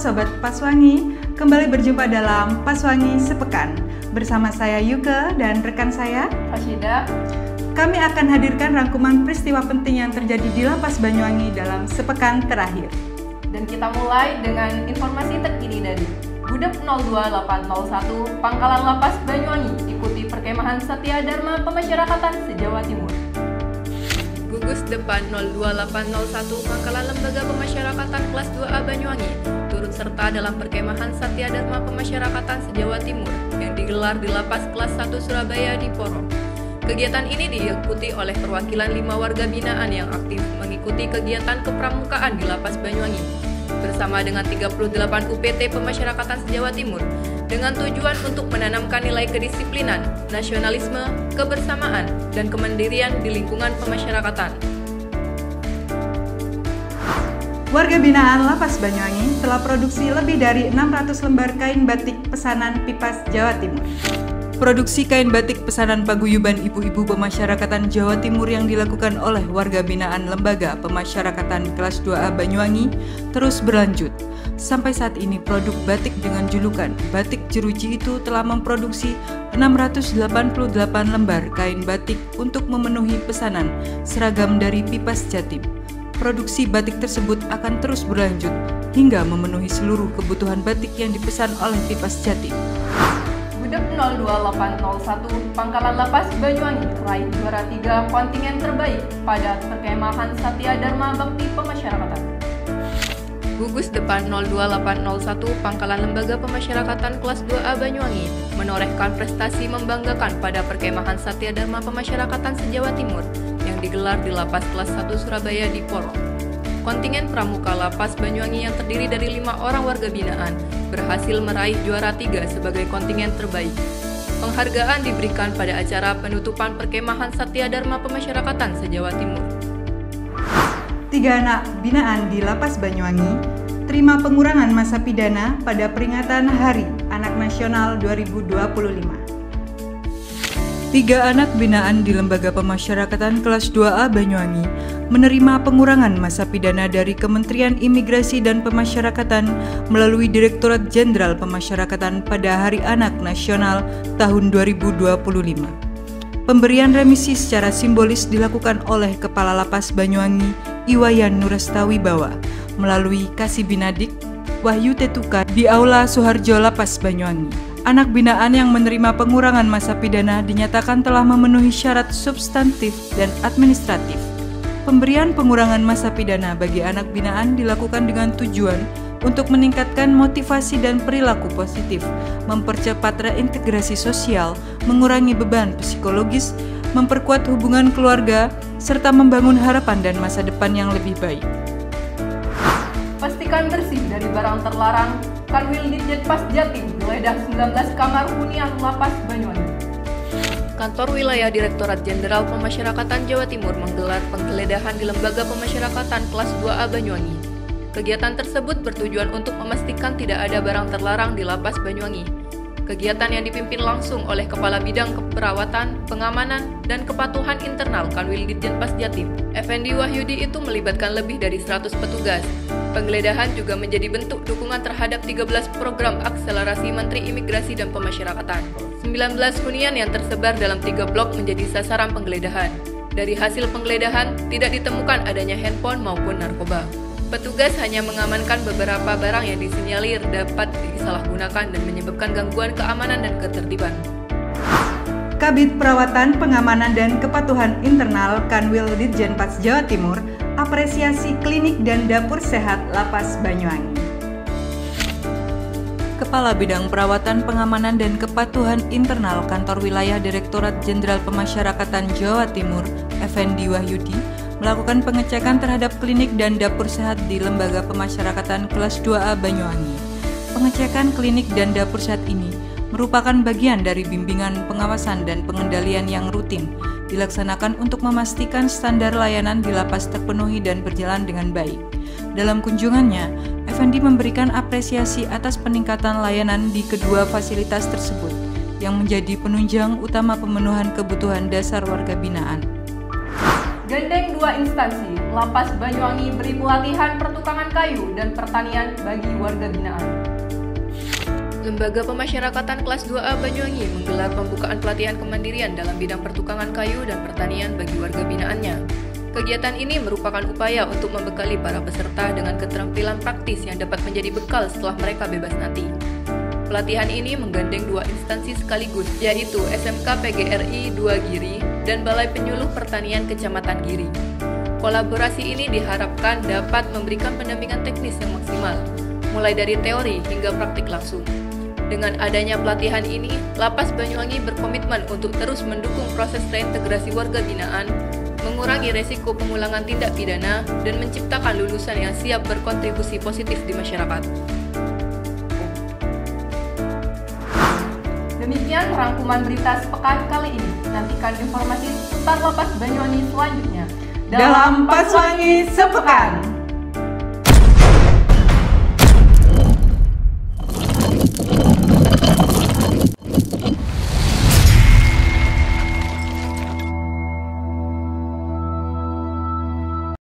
Sobat Paswangi, kembali berjumpa dalam Paswangi Sepekan. Bersama saya Yuke dan rekan saya Rashida. Kami akan hadirkan rangkuman peristiwa penting yang terjadi di Lapas Banyuwangi dalam sepekan terakhir. Dan kita mulai dengan informasi terkini dari Gudeg 02801 Pangkalan Lapas Banyuwangi, ikuti perkemahan Satya Dharma Pemasyarakatan se-Jawa Timur. Gugus Depan 02801 Pangkalan Lembaga Pemasyarakatan kelas 2A Banyuwangi turut serta dalam perkemahan Satya Dharma Pemasyarakatan se-Jawa Timur yang digelar di Lapas kelas 1 Surabaya di Porong. Kegiatan ini diikuti oleh perwakilan 5 warga binaan yang aktif mengikuti kegiatan kepramukaan di Lapas Banyuwangi bersama dengan 38 UPT Pemasyarakatan se-Jawa Timur dengan tujuan untuk menanamkan nilai kedisiplinan, nasionalisme, kebersamaan, dan kemandirian di lingkungan pemasyarakatan. Warga binaan Lapas Banyuwangi telah produksi lebih dari 600 lembar kain batik pesanan Pipas Jawa Timur. Produksi kain batik pesanan paguyuban ibu-ibu pemasyarakatan Jawa Timur yang dilakukan oleh warga binaan Lembaga Pemasyarakatan kelas 2A Banyuwangi terus berlanjut. Sampai saat ini produk batik dengan julukan Batik Jeruji itu telah memproduksi 688 lembar kain batik untuk memenuhi pesanan seragam dari Pipas Jatim. Produksi batik tersebut akan terus berlanjut hingga memenuhi seluruh kebutuhan batik yang dipesan oleh Pipas Jatim. Gudeg 02801 Pangkalan Lapas Banyuwangi raih juara 3 kontingen terbaik pada perkemahan Satya Dharma Bakti Pemasyarakatan. Gugus Depan 02801 Pangkalan Lembaga Pemasyarakatan kelas 2A Banyuwangi menorehkan prestasi membanggakan pada perkemahan Satya Dharma Pemasyarakatan se-Jawa Timur yang digelar di Lapas kelas 1 Surabaya di Porong. Kontingen pramuka Lapas Banyuwangi yang terdiri dari 5 orang warga binaan berhasil meraih juara 3 sebagai kontingen terbaik. Penghargaan diberikan pada acara penutupan perkemahan Satya Dharma Pemasyarakatan se-Jawa Timur. 3 anak binaan di Lapas Banyuwangi terima pengurangan masa pidana pada peringatan Hari Anak Nasional 2025. 3 anak binaan di Lembaga Pemasyarakatan kelas 2A Banyuwangi menerima pengurangan masa pidana dari Kementerian Imigrasi dan Pemasyarakatan melalui Direktorat Jenderal Pemasyarakatan pada Hari Anak Nasional tahun 2025. Pemberian remisi secara simbolis dilakukan oleh Kepala Lapas Banyuwangi Iwayan Nurastawibawa melalui Kasibinadik Wahyu Tetuka di Aula Suharjo Lapas Banyuwangi. Anak binaan yang menerima pengurangan masa pidana dinyatakan telah memenuhi syarat substantif dan administratif. Pemberian pengurangan masa pidana bagi anak binaan dilakukan dengan tujuan untuk meningkatkan motivasi dan perilaku positif, mempercepat reintegrasi sosial, mengurangi beban psikologis, memperkuat hubungan keluarga, serta membangun harapan dan masa depan yang lebih baik. Pastikan bersih dari barang terlarang. Kanwil Ditjenpas Jatim geledah 19 kamar hunian Lapas Banyuwangi. Kantor Wilayah Direktorat Jenderal Pemasyarakatan Jawa Timur menggelar penggeledahan di Lembaga Pemasyarakatan kelas 2A Banyuwangi. Kegiatan tersebut bertujuan untuk memastikan tidak ada barang terlarang di Lapas Banyuwangi. Kegiatan yang dipimpin langsung oleh Kepala Bidang Keperawatan, Pengamanan, dan Kepatuhan Internal Kanwil Ditjenpas Jatim, Effendi Wahyudi itu melibatkan lebih dari 100 petugas. Penggeledahan juga menjadi bentuk dukungan terhadap 13 program akselerasi Menteri Imigrasi dan Pemasyarakatan. 19 hunian yang tersebar dalam 3 blok menjadi sasaran penggeledahan. Dari hasil penggeledahan, tidak ditemukan adanya handphone maupun narkoba. Petugas hanya mengamankan beberapa barang yang disinyalir dapat disalahgunakan dan menyebabkan gangguan keamanan dan ketertiban. Kabid Perawatan, Pengamanan, dan Kepatuhan Internal Kanwil Ditjenpas Jawa Timur apresiasi klinik dan dapur sehat Lapas Banyuwangi. Kepala Bidang Perawatan, Pengamanan, dan Kepatuhan Internal Kantor Wilayah Direktorat Jenderal Pemasyarakatan Jawa Timur, Effendi Wahyudi, melakukan pengecekan terhadap klinik dan dapur sehat di Lembaga Pemasyarakatan kelas 2A Banyuwangi. Pengecekan klinik dan dapur sehat ini merupakan bagian dari bimbingan pengawasan dan pengendalian yang rutin dilaksanakan untuk memastikan standar layanan di lapas terpenuhi dan berjalan dengan baik. Dalam kunjungannya, Effendi memberikan apresiasi atas peningkatan layanan di kedua fasilitas tersebut yang menjadi penunjang utama pemenuhan kebutuhan dasar warga binaan. Gandeng 2 instansi Lapas Banyuwangi beri pelatihan pertukangan kayu dan pertanian bagi warga binaan. Lembaga Pemasyarakatan Kelas 2A Banyuwangi menggelar pembukaan pelatihan kemandirian dalam bidang pertukangan kayu dan pertanian bagi warga binaannya. Kegiatan ini merupakan upaya untuk membekali para peserta dengan keterampilan praktis yang dapat menjadi bekal setelah mereka bebas nanti. Pelatihan ini menggandeng dua instansi sekaligus, yaitu SMK PGRI 2 Giri dan Balai Penyuluh Pertanian Kecamatan Giri. Kolaborasi ini diharapkan dapat memberikan pendampingan teknis yang maksimal, mulai dari teori hingga praktik langsung. Dengan adanya pelatihan ini, Lapas Banyuwangi berkomitmen untuk terus mendukung proses reintegrasi warga binaan, mengurangi resiko pengulangan tindak pidana, dan menciptakan lulusan yang siap berkontribusi positif di masyarakat. Demikian rangkuman berita sepekan kali ini. Nantikan informasi seputar Lapas Banyuwangi selanjutnya dalam Paswangi Sepekan.